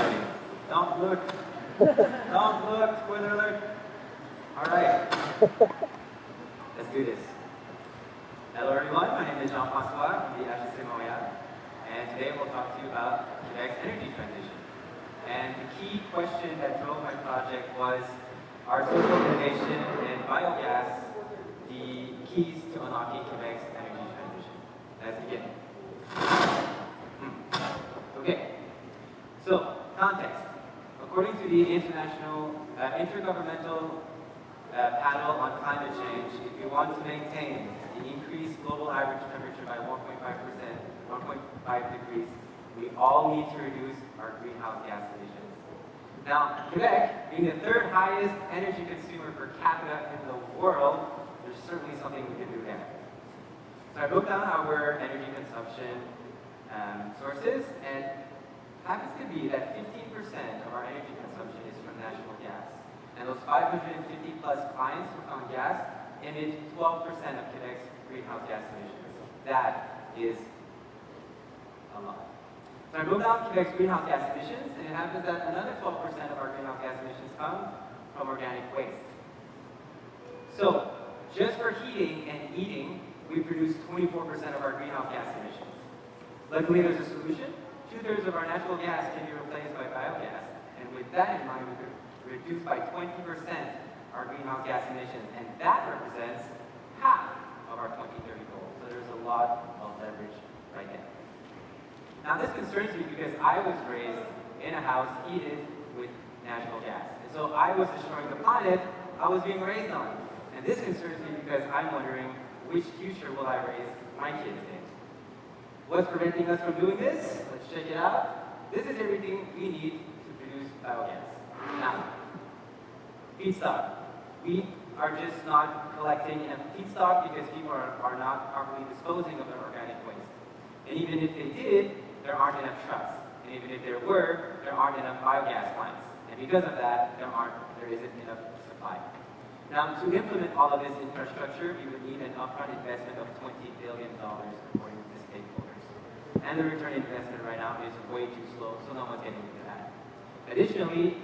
starting. Don't look. Don't look. Spoiler alert. All right. Let's do this. Hello, everyone. My name is Jean-François from the HEC Montréal. And today we'll talk to you about Quebec's energy transition. And the key question that drove my project was, are social innovation and biogas the keys to unlocking Quebec's energy transition? Let's begin. Okay, so context. According to the Intergovernmental Panel on Climate Change, if we want to maintain the increased global average temperature by 1.5 degrees, we all need to reduce our greenhouse gas emissions. Now, Quebec, being the third highest energy consumer per capita in the world, there's certainly something we can do there. So I broke down our energy consumption sources, and it happens to be that 15% of our energy consumption is from natural gas. And those 550 plus clients who come gas emit 12% of Quebec's greenhouse gas emissions. That is a lot. So I broke down Quebec's greenhouse gas emissions, and it happens that another 12% of our greenhouse gas emissions come from organic waste. So just for heating and eating, we produce 24% of our greenhouse gas emissions. Luckily, there's a solution. 2/3 of our natural gas can be replaced by biogas. And with that in mind, we could reduce by 20% our greenhouse gas emissions. And that represents half of our 2030 goal. So there's a lot of leverage right there. Now, this concerns me because I was raised in a house heated with natural gas. And so I was destroying the planet I was being raised on. And this concerns me because I'm wondering, which future will I raise my kids in? What's preventing us from doing this? Let's check it out. This is everything we need to produce biogas. Now, feedstock. We are just not collecting enough feedstock because people are not properly disposing of their organic waste. And even if they did, there aren't enough trucks. And even if there were, there aren't enough biogas plants. And because of that, there isn't enough supply. Now, to implement all of this infrastructure, we would need an upfront investment of $20 billion, according to stakeholders. And the return investment right now is way too slow, so no one's getting into that. Additionally,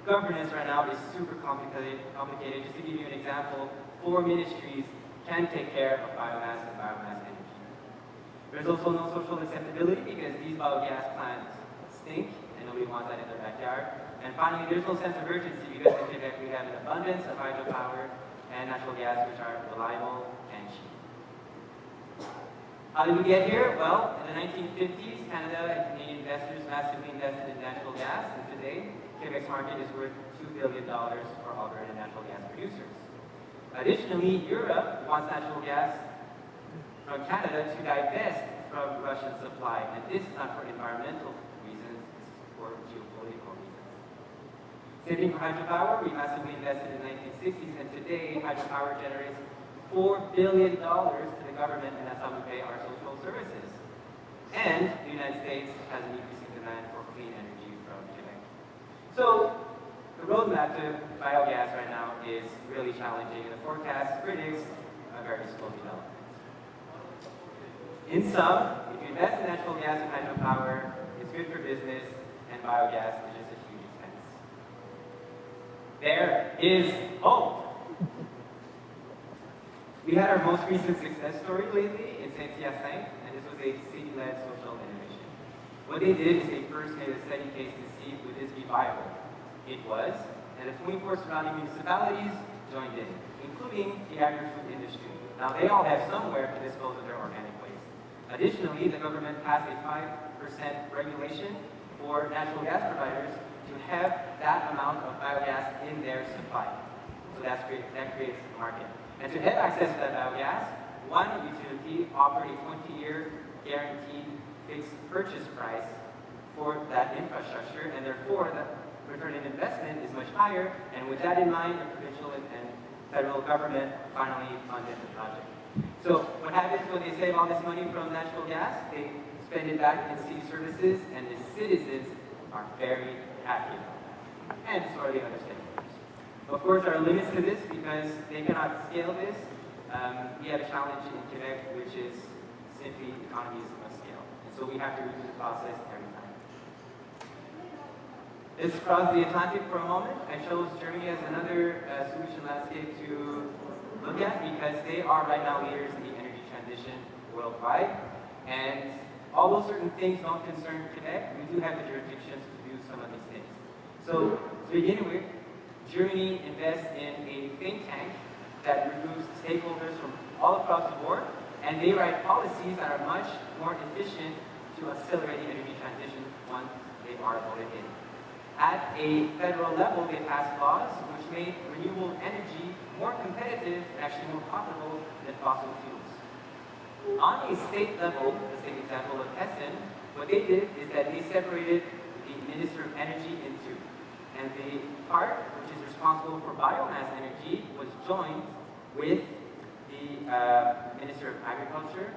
governance right now is super complicated. Just to give you an example, 4 ministries can take care of biomass and biomass energy. There's also no social acceptability because these biogas plants stink and nobody wants that in their backyard. And finally, there's no sense of urgency because in Quebec we have an abundance of hydropower and natural gas which are reliable and cheap. How did we get here? Well, in the 1950s, Canada and Canadian investors massively invested in natural gas, and today, Quebec's market is worth $2 billion for Alberta natural gas producers. Additionally, Europe wants natural gas from Canada to divest from Russian supply, and this is not for environmental reasons, it's for geopolitical reasons. Same thing for hydropower. We massively invested in the 1960s, and today, hydropower generates $4 billion to the government, and that's how we pay our social services. And the United States has an increasing demand for clean energy from Quebec. So the roadmap to biogas right now is really challenging, and the forecast predicts a very slow development. In sum, if you invest in natural gas and hydropower, it's good for business, and biogas is just a huge expense. There is hope. We had our most recent success story lately in Saint-Hyacinthe, and this was a city-led social innovation. What they did is they first made a study case to see would this be viable. It was, and the 24 surrounding municipalities joined in, including the agri-food industry. Now, they all have somewhere to dispose of their organic waste. Additionally, the government passed a 5% regulation for natural gas providers to have that amount of biogas in their supply. So that creates a market. And to have access to that biogas, one utility offered a 20-year guaranteed fixed purchase price for that infrastructure, and therefore the return on investment is much higher. And with that in mind, the provincial and federal government finally funded the project. So what happens when they save all this money from natural gas? They spend it back in city services, and the citizens are very happy about that. And so are the other stakeholders. Of course, there are limits to this because they cannot scale this. We have a challenge in Quebec, which is simply economies of scale. And so we have to redo the process every time. Let's cross the Atlantic for a moment. I chose Germany as another solution landscape to look at because they are right now leaders in the energy transition worldwide. And although certain things don't concern Quebec, we do have the jurisdictions to do some of these things. So to begin with, Germany invests in a think tank that removes stakeholders from all across the board, and they write policies that are much more efficient to accelerate the energy transition once they are voted in. At a federal level, they passed laws which made renewable energy more competitive and actually more profitable than fossil fuels. On a state level, the same example of Hessen, what they did is that they separated the Minister of Energy in two. And the part which is responsible for biomass energy was joined with the Minister of Agriculture,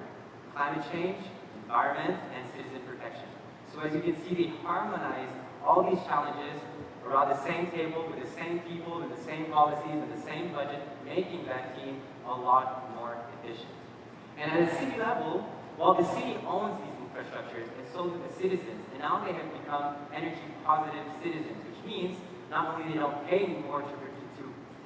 Climate Change, Environment, and Citizen Protection. So as you can see, they harmonized all these challenges around the same table with the same people and the same policies and the same budget, making that team a lot more efficient. And at a city level, while the city owns these infrastructures, and so do the citizens, and now they have become energy positive citizens, which means not only they don't pay anymore to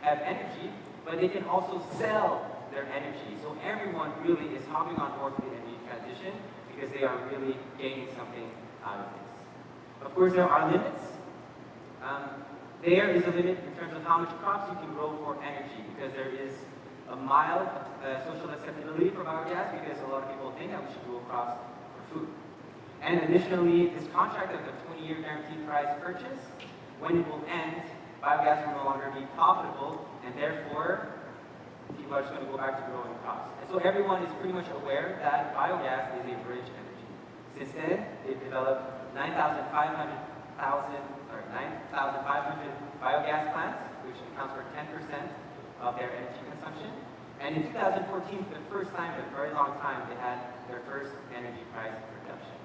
have energy, but they can also sell their energy. So everyone really is hopping on board with the energy transition because they are really gaining something out of this. Of course, there are limits. There is a limit in terms of how much crops you can grow for energy, because there is a mild social acceptability for biogas, because a lot of people think that we should grow crops for food. And additionally, this contract of the 20-year guaranteed price purchase, when it will end, biogas will no longer be profitable, and therefore, people are just going to go back to growing crops. And so everyone is pretty much aware that biogas is a bridge energy. Since then, they've developed 9,500 biogas plants, which accounts for 10% of their energy consumption. And in 2014, for the first time in a very long time, they had their first energy price reduction.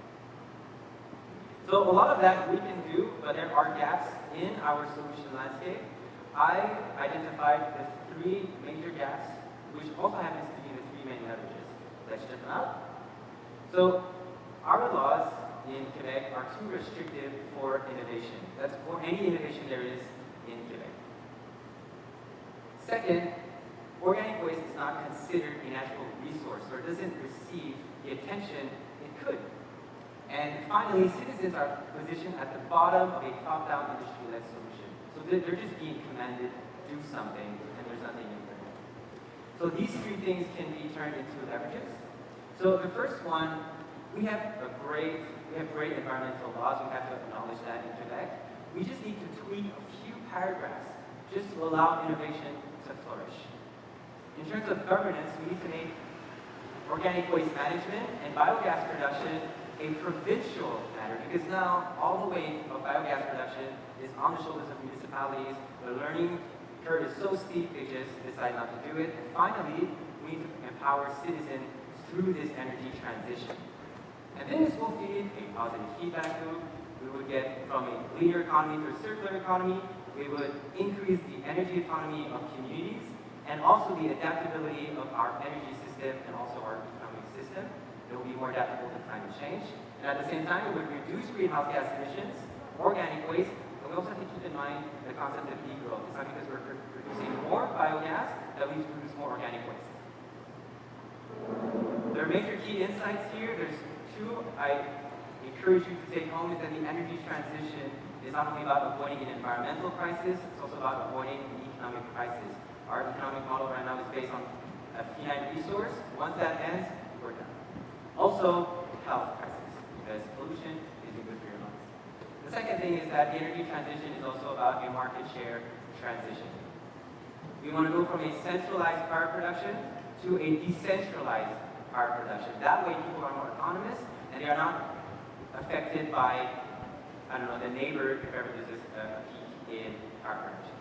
So a lot of that we can do, but there are gaps in our solution landscape. I identified the three major gaps, which also happens to be the three main leverages. Let's check them out. So our laws in Quebec are too restrictive for innovation. That's for any innovation there is in Quebec. Second, organic waste is not considered a natural resource, or doesn't receive the attention it could. And finally, citizens are positioned at the bottom of a top-down industry-led solution. So they're just being commanded to do something, and there's nothing in there. So these three things can be turned into leverages. So the first one, we have great environmental laws. We have to acknowledge that in Quebec. We just need to tweak a few paragraphs just to allow innovation to flourish. In terms of governance, we need to make organic waste management and biogas production a provincial matter, because now all the weight of biogas production is on the shoulders of municipalities. The learning curve is so steep, they just decide not to do it. And finally, we need to empower citizens through this energy transition. And then this will feed a positive feedback loop. We would get from a linear economy to a circular economy. We would increase the energy autonomy of communities, and also the adaptability of our energy system and also our economic system. It will be more adaptable to climate change. And at the same time, it would reduce greenhouse gas emissions, organic waste, but we also have to keep in mind the concept of degrowth. It's not because we're producing more biogas that we produce more organic waste. There are major key insights here. There's two I encourage you to take home, is that the energy transition is not only about avoiding an environmental crisis, it's also about avoiding an economic crisis. Our economic model right now is based on a finite resource. Once that ends, we're done. Also, health crisis, because pollution isn't good for your lungs. The second thing is that the energy transition is also about a market share transition. We want to go from a centralized power production to a decentralized power production. That way people are more autonomous and they are not affected by, I don't know, the neighbor if ever there's a peak in power production.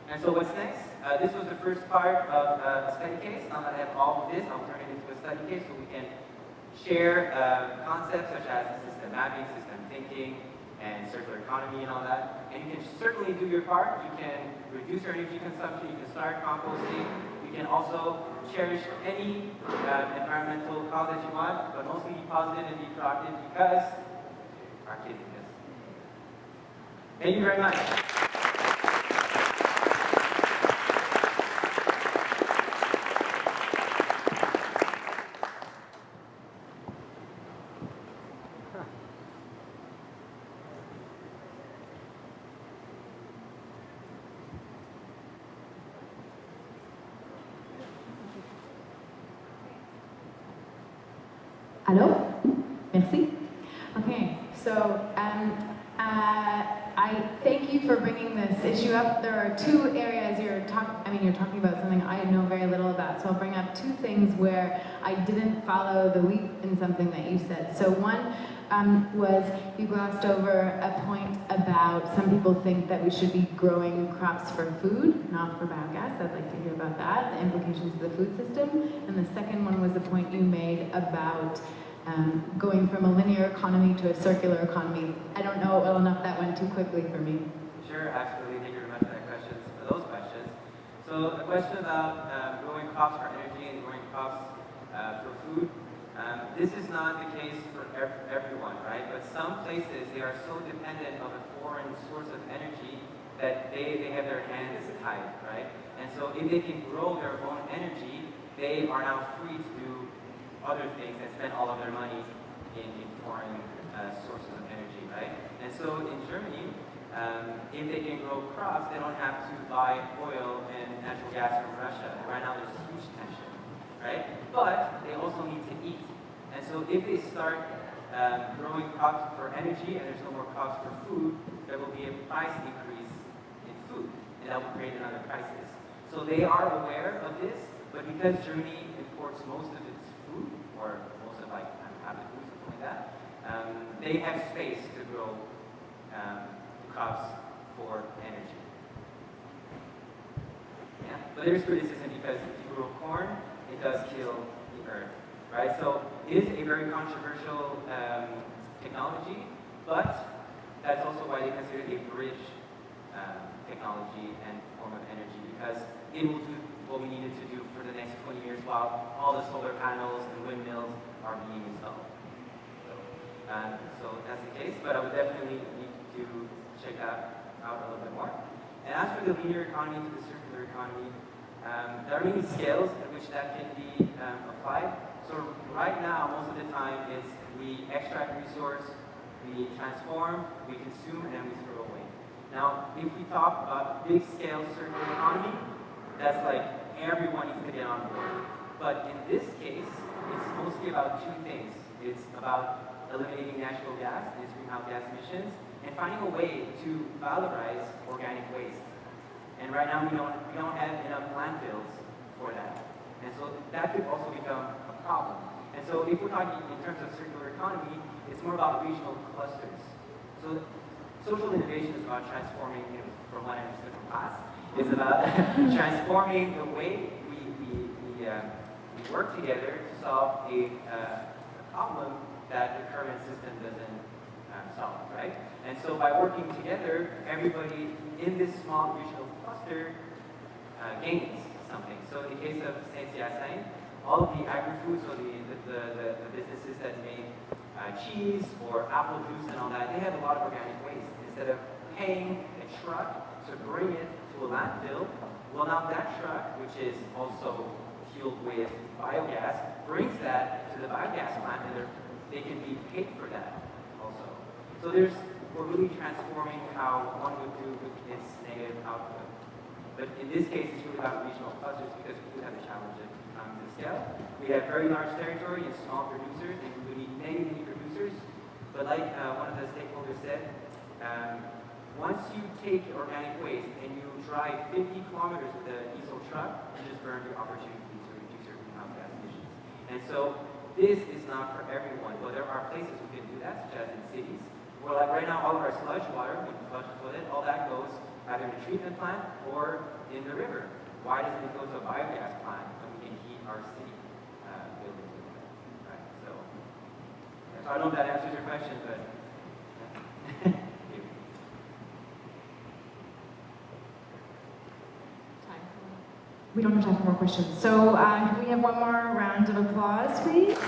And so what's next? This was the first part of a study case. Now that I have all of this, I'll turn it into a study case so we can share concepts such as system mapping, system thinking, and circular economy and all that. And you can certainly do your part. You can reduce your energy consumption, you can start composting, you can also cherish any environmental cause that you want, but mostly be positive and be proactive because our kids need us. Thank you very much. Hello? Merci. Okay, so I thank you for bringing this issue up. There are two areas you're talking about something I know very little about. So I'll bring up two things where I didn't follow the lead in something that you said. So one was you glossed over a point about some people think that we should be growing crops for food, not for biogas. I'd like to hear about that, the implications of the food system. And the second one was the point you made about going from a linear economy to a circular economy. I don't know well enough, that went too quickly for me. Sure, absolutely. Thank you very much for those questions. So the question about growing crops for energy and growing crops for food, this is not the case for everyone, right? But some places, they are so dependent on a foreign source of energy that they have their hands tied, right? And so if they can grow their own energy, they are now free to do other things and spend all of their money in foreign sources of energy, right? And so in Germany, if they can grow crops, they don't have to buy oil and natural gas from Russia. And right now there's huge tension, right? But they also need to eat. And so if they start growing crops for energy and there's no more crops for food, there will be a price increase in food, and that will create another crisis. So they are aware of this, but because Germany imports most of its food, or most of like habit food, something like that, they have space to grow crops for energy. Yeah, but there's criticism because if you grow corn, it does kill the earth, right? So it is a very controversial technology, but that's also why they consider it a bridge technology and form of energy, because it will do what we needed to do for the next 20 years while all the solar panels and windmills are being installed. So that's the case, but I would definitely need to check that out a little bit more. And as for the linear economy to the circular economy, there are many scales at which that can be applied. So right now, most of the time, it's we extract resource, we transform, we consume, and then we throw away. Now, if we talk about big scale circular economy, that's like everyone needs to get on board. But in this case, it's mostly about two things. It's about eliminating natural gas, its greenhouse gas emissions, and finding a way to valorize organic waste. And right now we don't have enough landfills for that. And so that could also become a problem. And so if we're talking in terms of circular economy, it's more about regional clusters. So social innovation is about transforming, from what I understood from class, is about transforming the way we work together to solve a problem that the current system doesn't solve, right? And so by working together, everybody in this small regional cluster gains something. So in the case of Saint-Hyacinthe, all of the agri-foods, so the businesses that make cheese or apple juice and all that, they have a lot of organic waste. Instead of paying a truck to bring it to a landfill, well now that truck, which is also fueled with biogas, brings that to the biogas plant and they can be paid for that also. So we're really transforming how one would do with its negative output. But in this case, it's really about regional clusters because we do have the challenge of economies of scale. We have very large territory and small producers, and we need many, many producers. But like one of the stakeholders said, once you take organic waste and you drive 50 kilometers with a diesel truck, you just burn your opportunity to reduce your greenhouse gas emissions. And so this is not for everyone, but there are places who can do that, such as in cities, where like right now all of our sludge water, when you flush the toilet, all that goes either in a treatment plant or in the river. Why doesn't it go to a biogas plant when we can heat our city buildings with it? Right? So I don't know if that answers your question, but we don't have time for more questions. So can we have one more round of applause, please?